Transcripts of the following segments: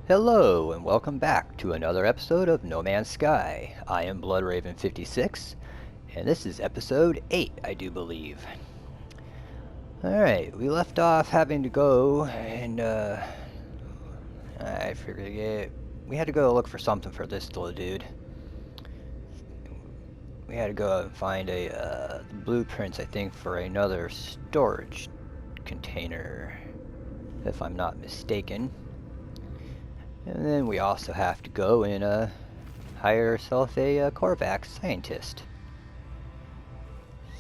Hello, and welcome back to another episode of No Man's Sky. I am BloodRaven56, and this is episode 8, I do believe. Alright, we left off having to go and, I forget. We had to go look for something for this little dude. We had to go and find blueprints, I think, for another storage container, if I'm not mistaken. And then we also have to go and hire ourselves a Corvex scientist.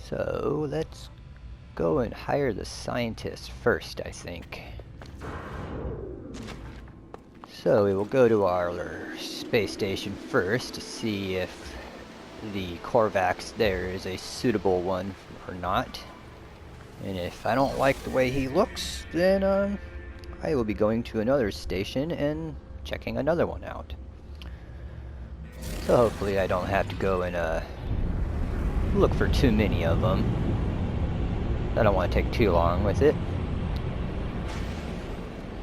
So let's go and hire the scientist first, I think. So we will go to our space station first to see if the Corvex there is a suitable one or not. And if I don't like the way he looks, then I will be going to another station and checking another one out. So hopefully I don't have to go and look for too many of them. I don't want to take too long with it.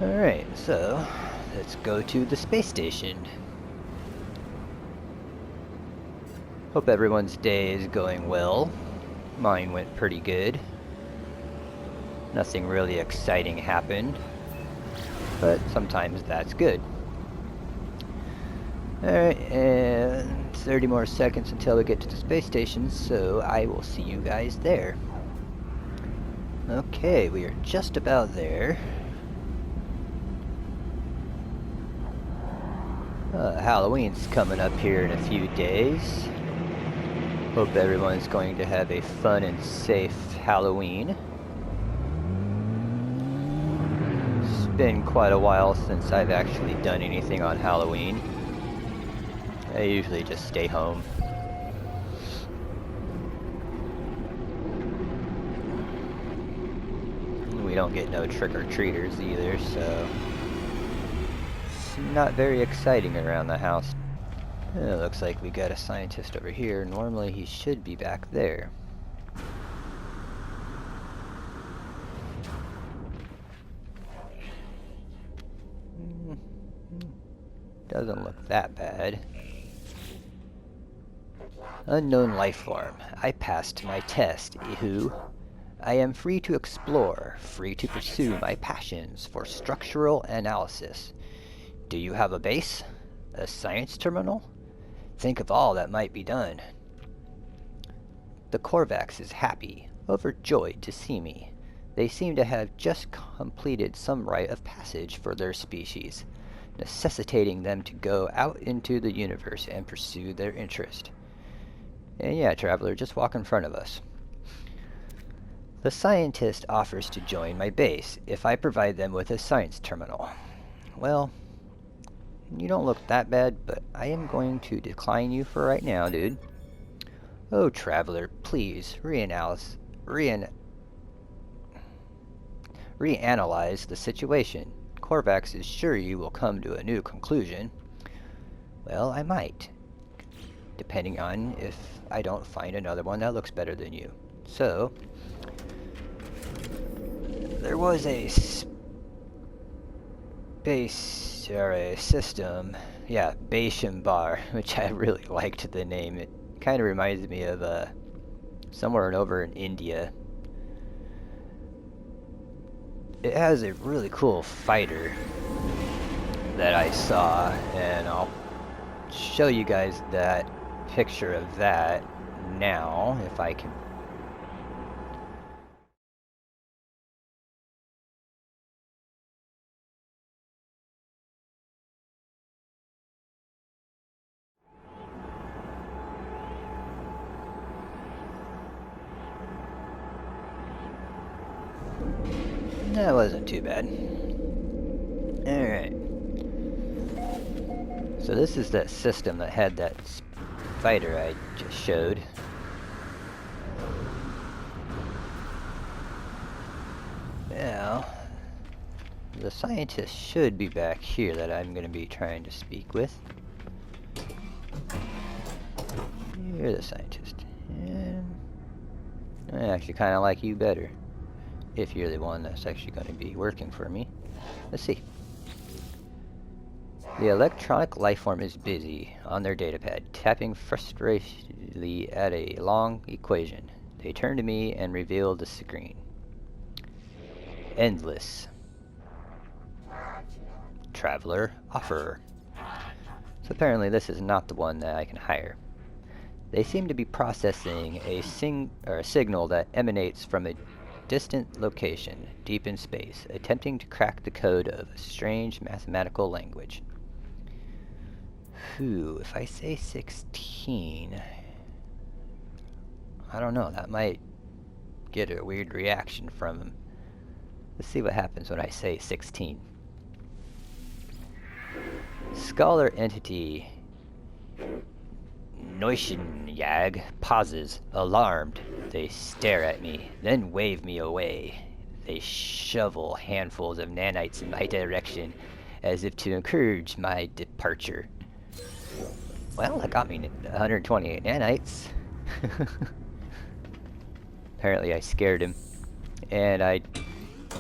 Alright, so let's go to the space station. Hope everyone's day is going well. Mine went pretty good. Nothing really exciting happened, but sometimes that's good. Alright, and 30 more seconds until we get to the space station, so I will see you guys there. Okay, we are just about there. Halloween's coming up here in a few days. Hope everyone's going to have a fun and safe Halloween. It's been quite a while since I've actually done anything on Halloween. I usually just stay home. We don't get no trick-or-treaters either, so it's not very exciting around the house. It looks like we got a scientist over here. Normally he should be back there. Doesn't look that bad. Unknown life form. I passed my test, Ihu. I am free to explore, free to pursue my passions for structural analysis. Do you have a base? A science terminal? Think of all that might be done. The Corvex is happy, overjoyed to see me. They seem to have just completed some rite of passage for their species, necessitating them to go out into the universe and pursue their interest. And yeah, traveler, just walk in front of us. The scientist offers to join my base if I provide them with a science terminal. Well, you don't look that bad, but I am going to decline you for right now, dude. Oh, traveler, please reanalyze the situation. Corvex is sure you will come to a new conclusion. Well, I might, depending on if I don't find another one that looks better than you. So, there was a space, or a system, yeah, Bationbar, which I really liked the name. It kind of reminds me of somewhere over in India. It has a really cool fighter that I saw, and I'll show you guys that picture of that now, if I can. That wasn't too bad. Alright. So this is that system that had that fighter I just showed. Now, the scientist should be back here that I'm going to be trying to speak with. You're the scientist. And I actually kind of like you better, if you're the one that's actually going to be working for me. Let's see. The electronic lifeform is busy on their datapad, tapping frustratedly at a long equation. They turn to me and reveal the screen. Endless. Traveler offer. So apparently this is not the one that I can hire. They seem to be processing a signal that emanates from a distant location, deep in space, attempting to crack the code of a strange mathematical language. Whew, if I say 16... I don't know, that might get a weird reaction from him. Let's see what happens when I say 16. Scholar entity Neuschenjag pauses, alarmed. They stare at me, then wave me away. They shovel handfuls of nanites in my direction, as if to encourage my departure. Well, that got me 128 nanites. Apparently I scared him, and I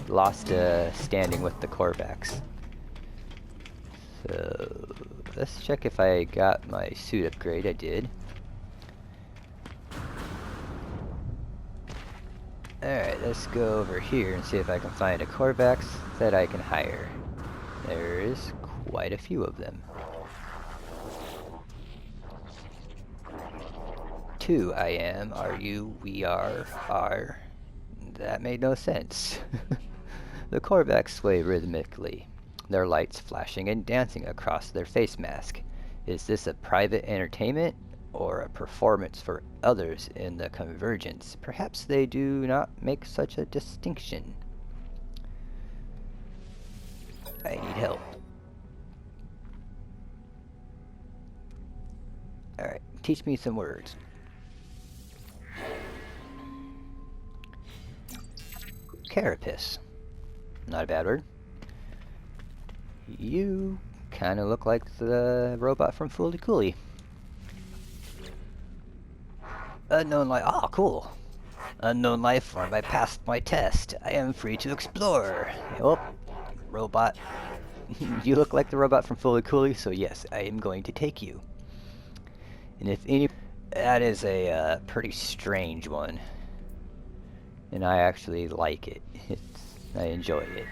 lost standing with the Corvex. So let's check if I got my suit upgrade. I did. Alright, let's go over here and see if I can find a Corvex that I can hire. There's quite a few of them. 2 I am, are you, we are. That made no sense. The Corvex sway rhythmically, their lights flashing and dancing across their face mask. Is this a private entertainment or a performance for others in the convergence? Perhaps they do not make such a distinction. I need help. Alright, teach me some words. Carapace. Not a bad word. You kind of look like the robot from Fooly Cooly. Unknown life. Oh, cool. Unknown life form. I passed my test. I am free to explore. Oh, robot. You look like the robot from Fooly Cooly, so yes, I am going to take you. And if any... That is a pretty strange one. And I actually like it. I enjoy it.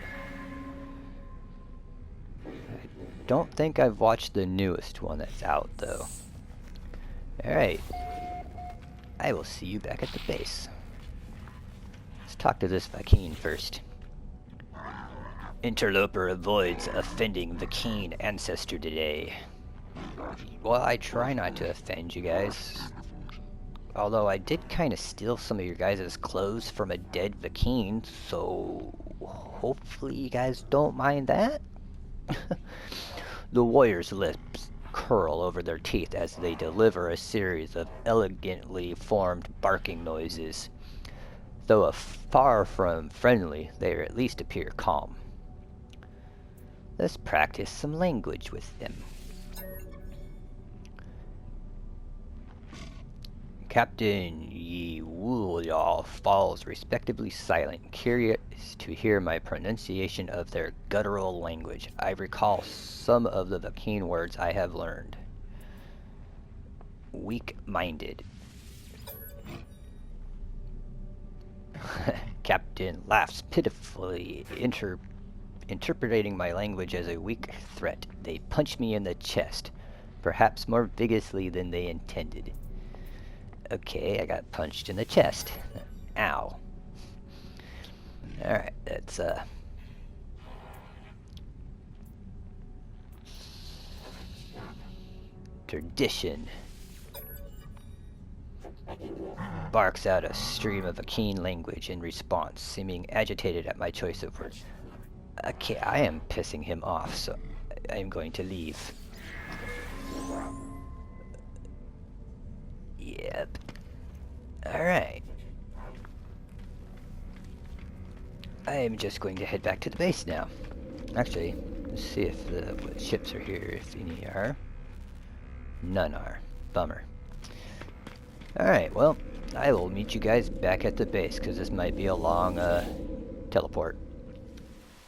I don't think I've watched the newest one that's out, though. Alright. I will see you back at the base. Let's talk to this Vakeen first. Interloper avoids offending Vakeen ancestor today. Well, I try not to offend you guys. Although I did kind of steal some of your guys' clothes from a dead Vakeen, so hopefully you guys don't mind that. The warrior's lips curl over their teeth as they deliver a series of elegantly formed barking noises. Though far from friendly, they at least appear calm. Let's practice some language with them. Captain Yi Wu falls respectably silent, curious to hear my pronunciation of their guttural language. I recall some of the Vakeen words I have learned. Weak-minded. Captain laughs pitifully, interpreting my language as a weak threat. They punch me in the chest, perhaps more vigorously than they intended. Okay, I got punched in the chest. Ow. Alright, that's tradition. Barks out a stream of Vakeen language in response, seeming agitated at my choice of words. Okay, I am pissing him off, so I am going to leave. Yep. Alright. I am just going to head back to the base now. Actually, let's see if the ships are here, if any are. None are. Bummer. Alright, well, I will meet you guys back at the base, because this might be a long teleport.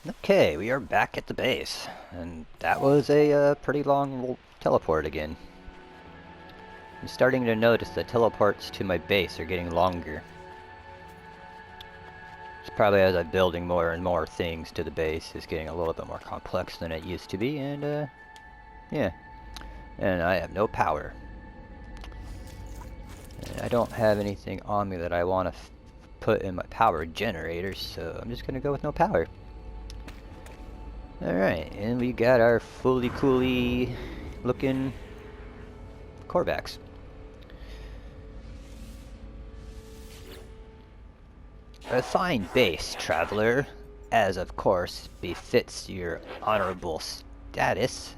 Okay, we are back at the base, and that was a pretty long teleport again. I'm starting to notice the teleports to my base are getting longer. It's probably as I'm building more and more things to the base, it's getting a little bit more complex than it used to be, and yeah. And I have no power. And I don't have anything on me that I want to put in my power generators, so I'm just gonna go with no power. Alright, and we got our fully cooly looking Corvex. A fine base, traveler, as of course befits your honorable status.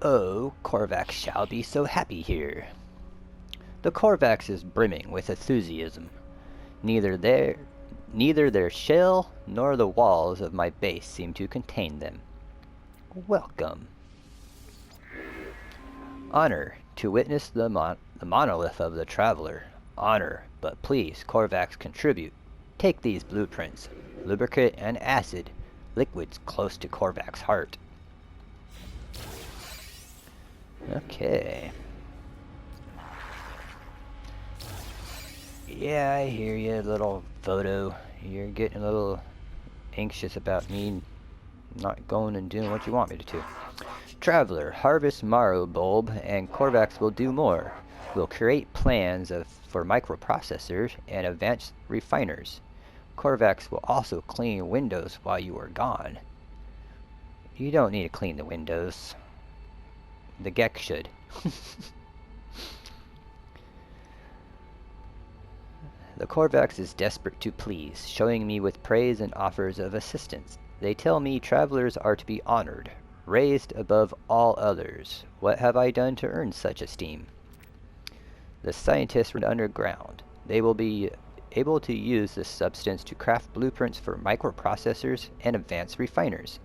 Oh, Corvex shall be so happy here. The Corvex is brimming with enthusiasm. Neither their shell nor the walls of my base seem to contain them. Welcome. Honor to witness the monolith of the traveler. Honor, but please, Corvex, contribute. Take these blueprints, lubricant and acid, liquids close to Corvex's heart. Okay. Yeah, I hear you, little Foto. You're getting a little anxious about me not going and doing what you want me to do. Traveler, harvest marrow bulb, and Corvex will do more. We'll create plans for microprocessors and advanced refiners. Corvex will also clean windows while you are gone. You don't need to clean the windows. The Gek should. The Corvex is desperate to please, showing me with praise and offers of assistance. They tell me travelers are to be honored, raised above all others. What have I done to earn such esteem? The scientists went underground. They will be able to use this substance to craft blueprints for microprocessors and advanced refiners.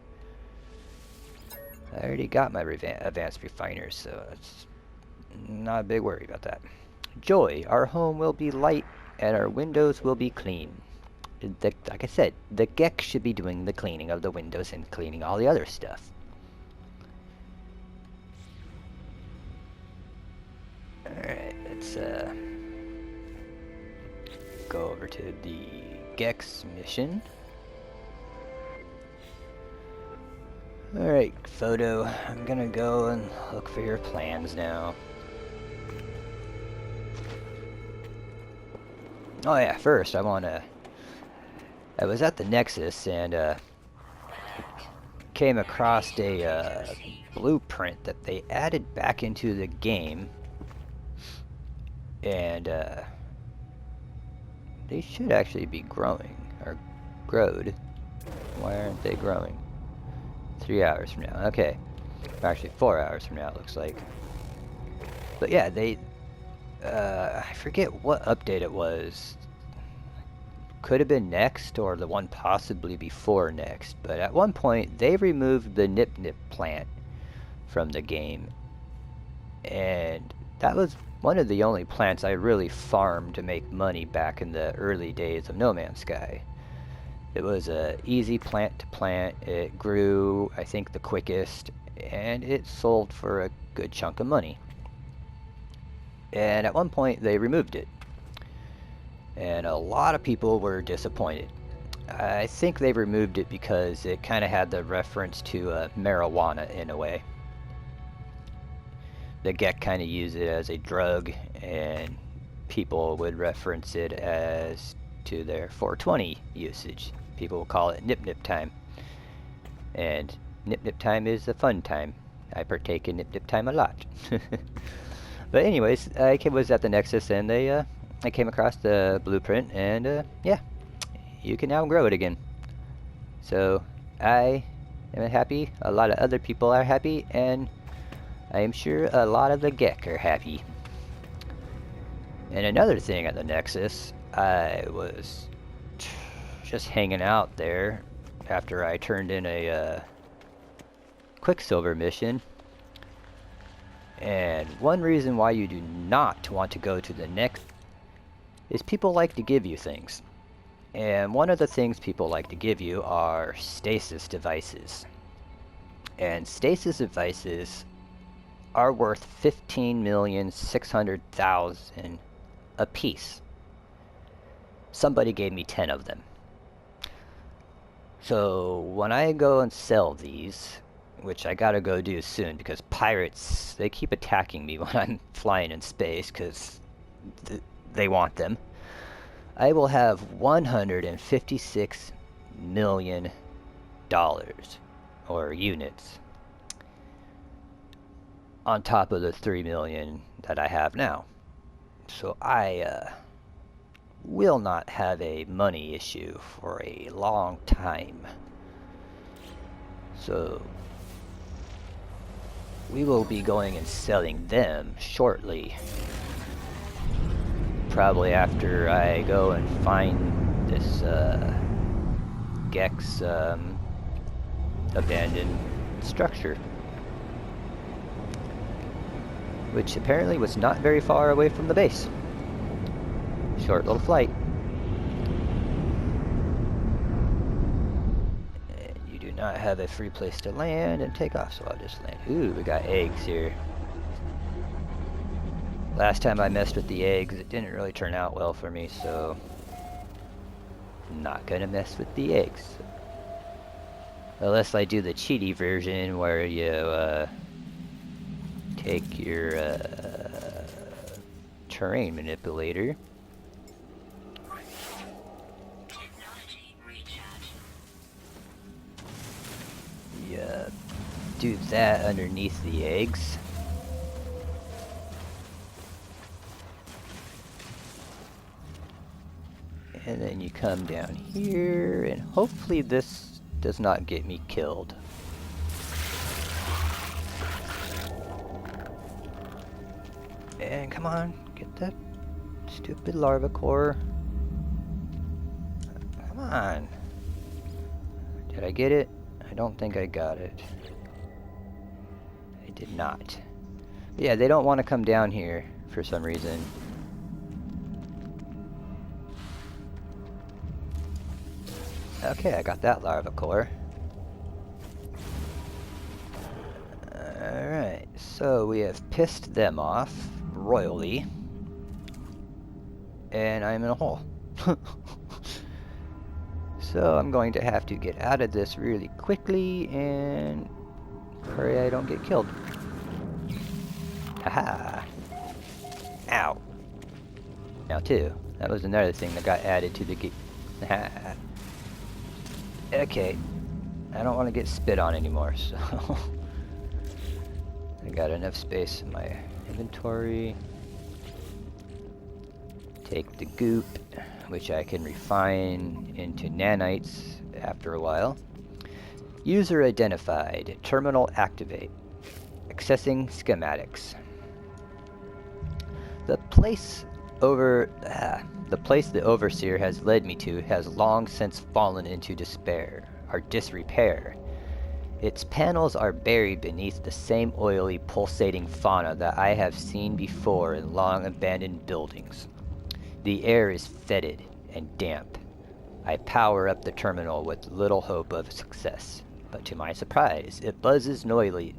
I already got my advanced refiners, so it's not a big worry about that. Joy, our home will be light and our windows will be clean. Like I said, the Gek should be doing the cleaning of the windows and cleaning all the other stuff. Alright, let's go over to the Gek's mission. Alright, Foto, I'm gonna go and look for your plans now. Oh yeah, first I was at the Nexus and came across a blueprint that they added back into the game, and they should actually be growing, or growed. Why aren't they growing? 3 hours from now, okay. Actually 4 hours from now it looks like. But yeah, they I forget what update it was. Could have been next or the one possibly before next, but at one point they removed the Nip Nip plant from the game, and that was one of the only plants I really farmed to make money back in the early days of No Man's Sky. It was a easy plant to plant. It grew, I think, the quickest, and it sold for a good chunk of money. And at one point they removed it, and a lot of people were disappointed. I think they removed it because it kind of had the reference to marijuana in a way. The Gek kind of used it as a drug, and people would reference it as to their 420 usage. People will call it Nip Nip time, and Nip Nip time is a fun time. I partake in Nip Nip time a lot. But anyways, I was at the Nexus and I came across the blueprint, and yeah, you can now grow it again. So I am happy, a lot of other people are happy, and I am sure a lot of the Gek are happy. And another thing at the Nexus, I was just hanging out there after I turned in a Quicksilver mission. And one reason why you do not want to go to the next is people like to give you things. And one of the things people like to give you are stasis devices. And stasis devices are worth 15,600,000 a piece. Somebody gave me 10 of them. So when I go and sell these, which I gotta go do soon because pirates, they keep attacking me when I'm flying in space because they want them, I will have $156 million or units on top of the 3 million that I have now. So I will not have a money issue for a long time. So we will be going and selling them shortly. Probably after I go and find this Gex abandoned structure, which apparently was not very far away from the base. Short little flight. And you do not have a free place to land and take off, so I'll just land. Ooh, we got eggs here. Last time I messed with the eggs, it didn't really turn out well for me, so I'm not gonna mess with the eggs. Unless I do the cheaty version where you take your terrain manipulator. You do that underneath the eggs. And then you come down here, and hopefully this does not get me killed. And come on, get that stupid Larva Core. Come on. Did I get it? I don't think I got it. I did not. But yeah, they don't want to come down here for some reason. Okay, I got that Larva Core. Alright, so we have pissed them off royally. And I'm in a hole. So I'm going to have to get out of this really quickly and pray I don't get killed. Haha. Ow. Now too, that was another thing that got added to the game. Okay, I don't want to get spit on anymore, so I got enough space in my inventory. Take the goop, which I can refine into nanites after a while. User identified. Terminal activate. Accessing schematics. The place the Overseer has led me to has long since fallen into despair, or disrepair. Its panels are buried beneath the same oily, pulsating fauna that I have seen before in long abandoned buildings. The air is fetid and damp. I power up the terminal with little hope of success, but to my surprise, it buzzes noisily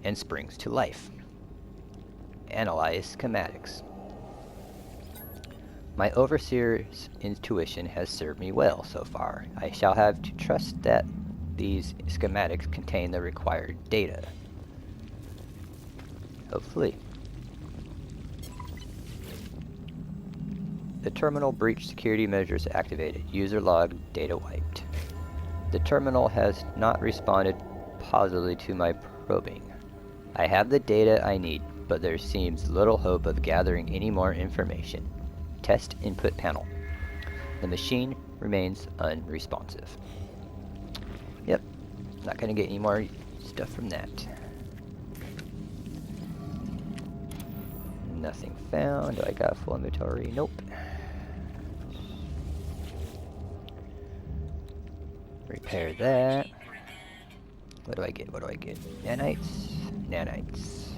and springs to life. Analyze schematics. My Overseer's intuition has served me well so far. I shall have to trust that these schematics contain the required data. Hopefully. The terminal breach security measures activated. User log data wiped. The terminal has not responded positively to my probing. I have the data I need, but there seems little hope of gathering any more information. Test input panel. The machine remains unresponsive. Yep, not gonna get any more stuff from that. Nothing found. Do I got full inventory? Nope. Repair that. What do I get? What do I get? Nanites? Nanites.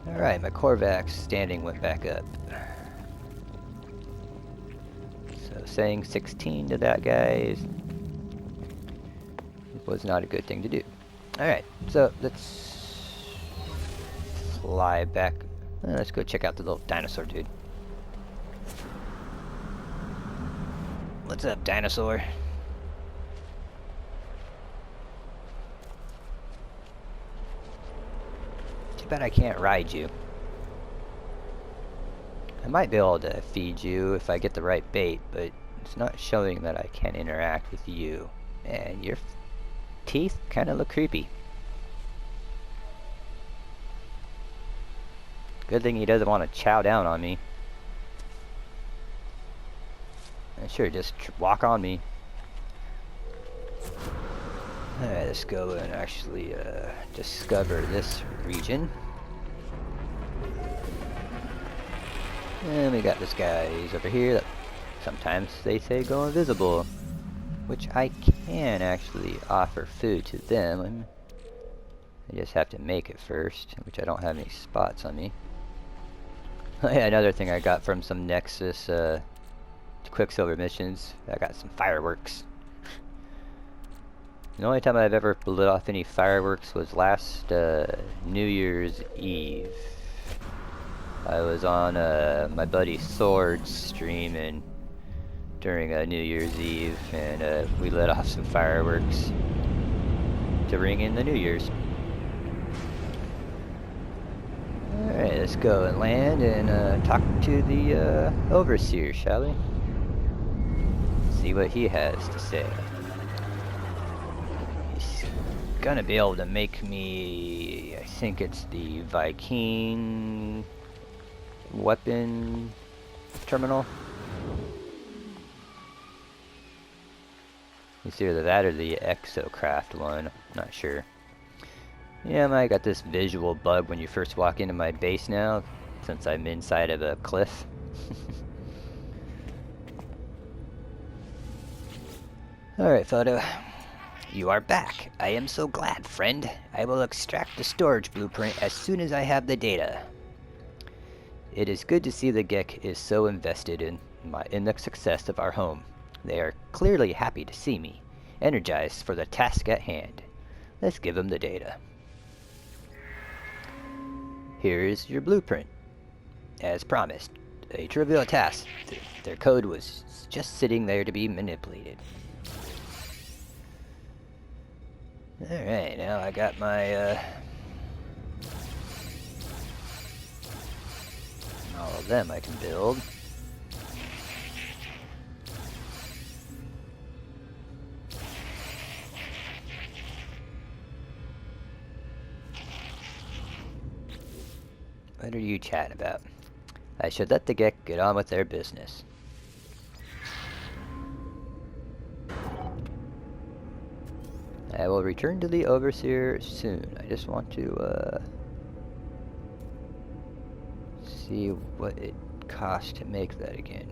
Alright, my Corvex standing went back up. So saying 16 to that guy was not a good thing to do. Alright, so let's fly back. Let's go check out the little dinosaur dude. What's up, dinosaur? Too bad I can't ride you. I might be able to feed you if I get the right bait, but it's not showing that I can interact with you. And your teeth kind of look creepy. Good thing he doesn't want to chow down on me. And sure, just walk on me. Alright, let's go and actually discover this region. And we got this guy, he's over here. That sometimes they say go invisible, which I can actually offer food to them. I just have to make it first, which I don't have any spots on me. Oh yeah, another thing I got from some Nexus Quicksilver missions, I got some fireworks. The only time I've ever lit off any fireworks was last New Year's Eve. I was on my buddy Sword's stream and during New Year's Eve, and we lit off some fireworks to ring in the New Year's. Alright, let's go and land and talk to the Overseer, shall we? See what he has to say. He's gonna be able to make me, I think it's the Viking weapon terminal. It's either that or the Exocraft one, I'm not sure. Yeah, I got this visual bug when you first walk into my base now, since I'm inside of a cliff. Alright, Foto. You are back. I am so glad, friend. I will extract the storage blueprint as soon as I have the data. It is good to see the Gek is so invested in the success of our home. They are clearly happy to see me, energized for the task at hand. Let's give them the data. Here is your blueprint. As promised, a trivial task. Their code was just sitting there to be manipulated. Alright, now I got my all of them I can build. What are you chatting about? I should let the Gek get on with their business. I will return to the Overseer soon. I just want to see what it costs to make that again.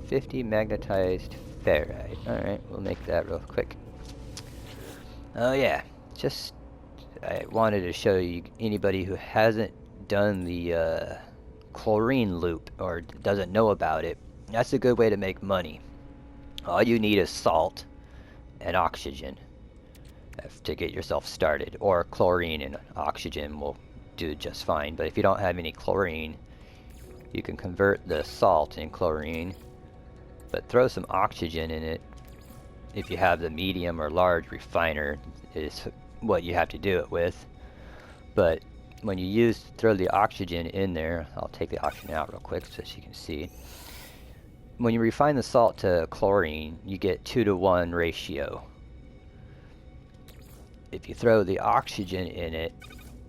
50 magnetized ferrite. Alright, we'll make that real quick. Oh yeah, just I wanted to show you, anybody who hasn't done the chlorine loop or doesn't know about it, that's a good way to make money. All you need is salt and oxygen to get yourself started, or chlorine and oxygen will do just fine. But if you don't have any chlorine, you can convert the salt in chlorine, but throw some oxygen in it. If you have the medium or large refiner is what you have to do it with. But when you throw the oxygen in there, I'll take the oxygen out real quick so you can see. When you refine the salt to chlorine, you get 2-to-1 ratio. If you throw the oxygen in it,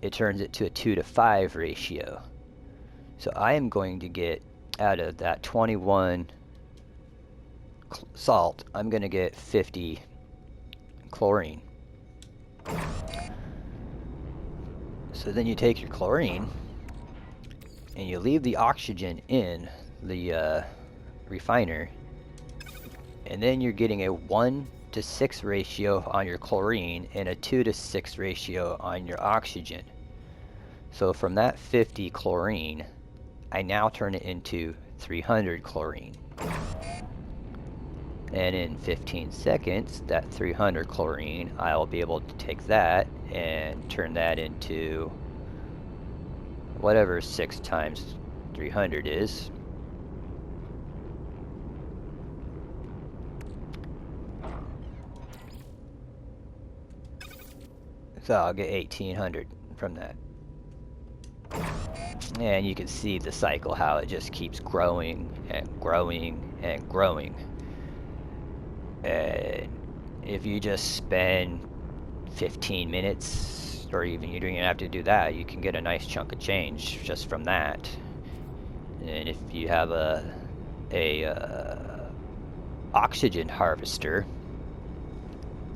it turns it to a 2-to-5 ratio. So I am going to get, out of that 21 salt, I'm going to get 50 chlorine. So then you take your chlorine and you leave the oxygen in the refiner, and then you're getting a 1-to-6 ratio on your chlorine and a 2-to-6 ratio on your oxygen. So from that 50 chlorine, I now turn it into 300 chlorine. And in 15 seconds, that 300 chlorine, I'll be able to take that and turn that into whatever 6 times 300 is. So I'll get 1800 from that. And you can see the cycle, how it just keeps growing and growing and growing. And if you just spend 15 minutes, or even you don't even have to do that, you can get a nice chunk of change just from that. And if you have a oxygen harvester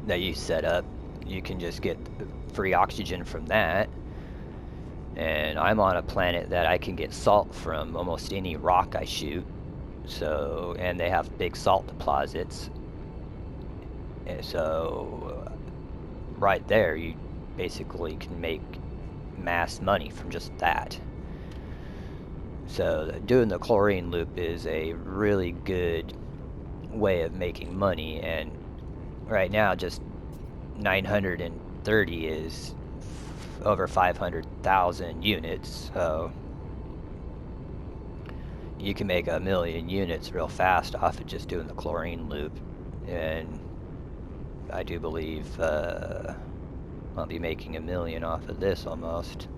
that you set up, you can just get free oxygen from that. And I'm on a planet that I can get salt from almost any rock I shoot. So, and they have big salt deposits. And so, right there, you basically can make mass money from just that. So, doing the chlorine loop is a really good way of making money. And right now, just 930 is over 500,000 units, so you can make 1 million units real fast off of just doing the chlorine loop. And I do believe I'll be making 1 million off of this almost.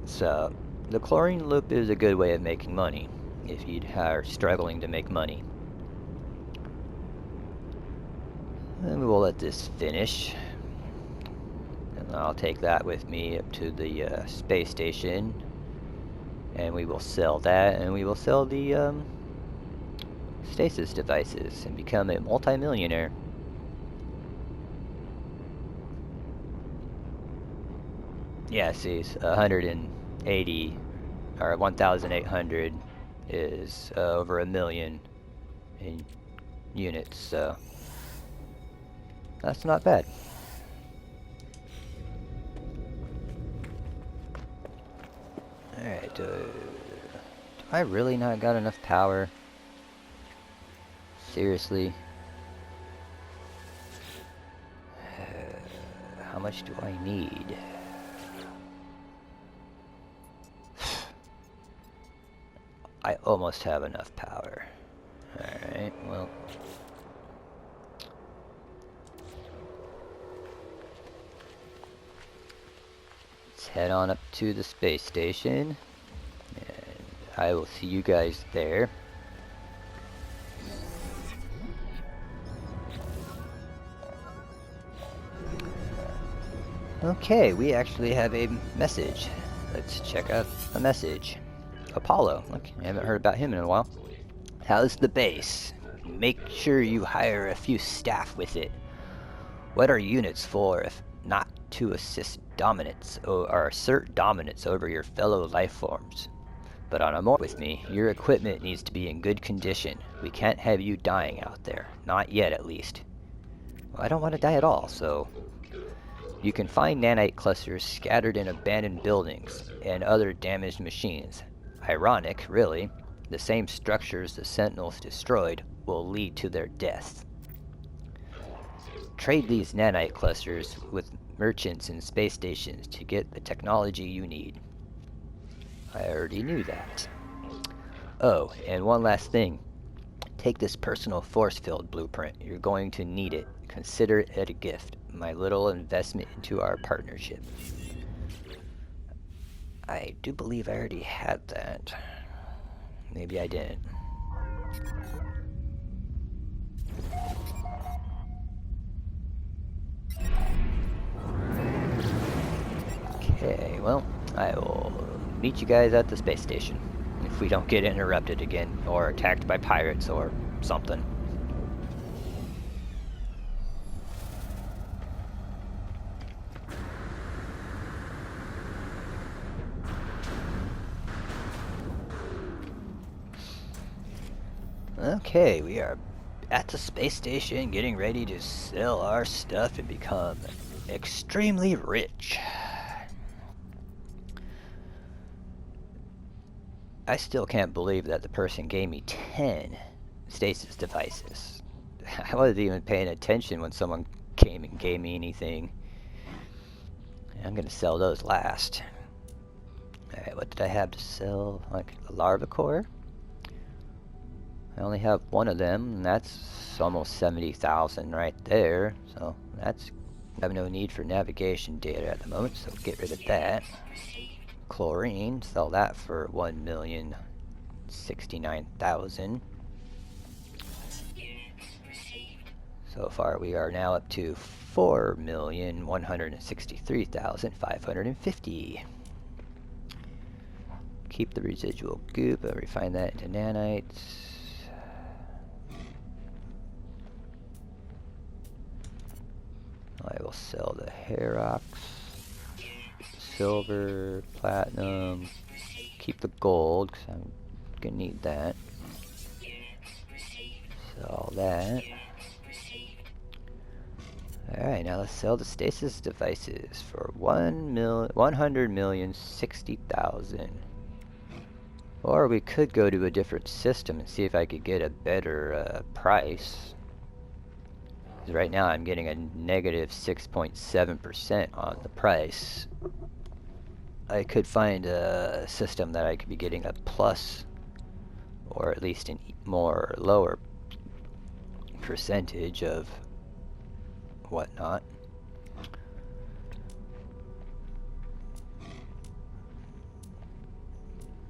So the chlorine loop is a good way of making money if you are struggling to make money. And we will let this finish. And I'll take that with me up to the space station. And we will sell that, and we will sell the Stasis Devices and become a multi-millionaire. Yeah, see, 180 or 1,800 is over 1 million in units, so that's not bad. Alright, do I really not got enough power? Seriously? How much do I need? I almost have enough power. Alright, well. Let's head on up to the space station. And I will see you guys there. Okay, we actually have a message. Let's check out the message. Apollo. Look, I haven't heard about him in a while. How's the base? Make sure you hire a few staff with it. What are units for if not to assist dominance or assert dominance over your fellow life forms? But on a more with me, your equipment needs to be in good condition. We can't have you dying out there. Not yet, at least. Well, I don't want to die at all, so... You can find nanite clusters scattered in abandoned buildings and other damaged machines. Ironic, really. The same structures the Sentinels destroyed will lead to their deaths. Trade these nanite clusters with merchants and space stations to get the technology you need. I already knew that. Oh, and one last thing. Take this personal force field blueprint. You're going to need it. Consider it a gift. My little investment into our partnership. I do believe I already had that. Maybe I didn't. Okay, well, I will meet you guys at the space station. If we don't get interrupted again, or attacked by pirates, or something. Okay, we are at the space station getting ready to sell our stuff and become extremely rich. I still can't believe that the person gave me 10 stasis devices. I wasn't even paying attention when someone came and gave me anything. I'm gonna sell those last. Alright, what did I have to sell? Like a Larva Core? I only have one of them, and that's almost 70,000 right there. So that's, I have no need for navigation data at the moment, so get rid of that. Chlorine, sell that for 1,069,000. So far we are now up to 4,163,550. Keep the residual goop and refine that into nanites. I will sell the Herox, silver, platinum, keep the gold because I'm gonna need that. Sell that. Alright, now let's sell the stasis devices for 100,060,000. Or we could go to a different system and see if I could get a better price. Because right now I'm getting a negative 6.7% on the price. I could find a system that I could be getting a plus, or at least a more lower percentage of whatnot.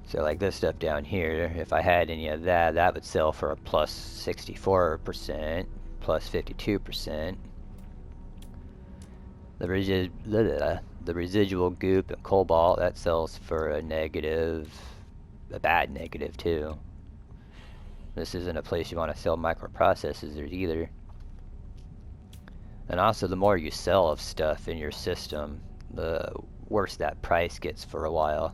So like this stuff down here, if I had any of that, that would sell for a plus 64%, plus 52%. The residual goop and cobalt, that sells for a negative, a bad negative too. This isn't a place you want to sell microprocessors either. And also, the more you sell of stuff in your system, the worse that price gets for a while.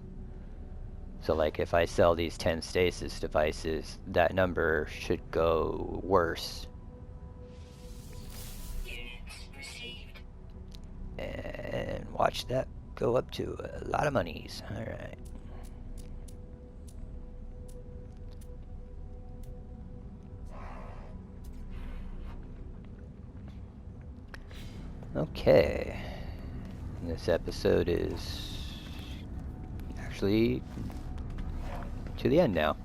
So like if I sell these 10 stasis devices, that number should go worse. And watch that go up to a lot of monies. Alright. Okay. This episode is actually to the end now.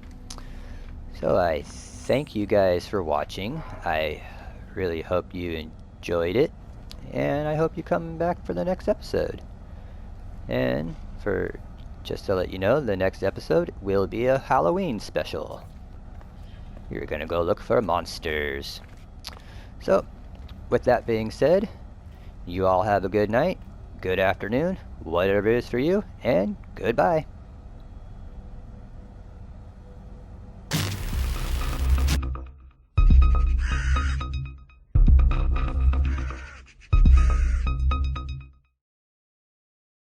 So I thank you guys for watching. I really hope you enjoyed it. And I hope you come back for the next episode. And for just to let you know, the next episode will be a Halloween special. You're gonna go look for monsters. So, with that being said, you all have a good night, good afternoon, whatever it is for you, and goodbye.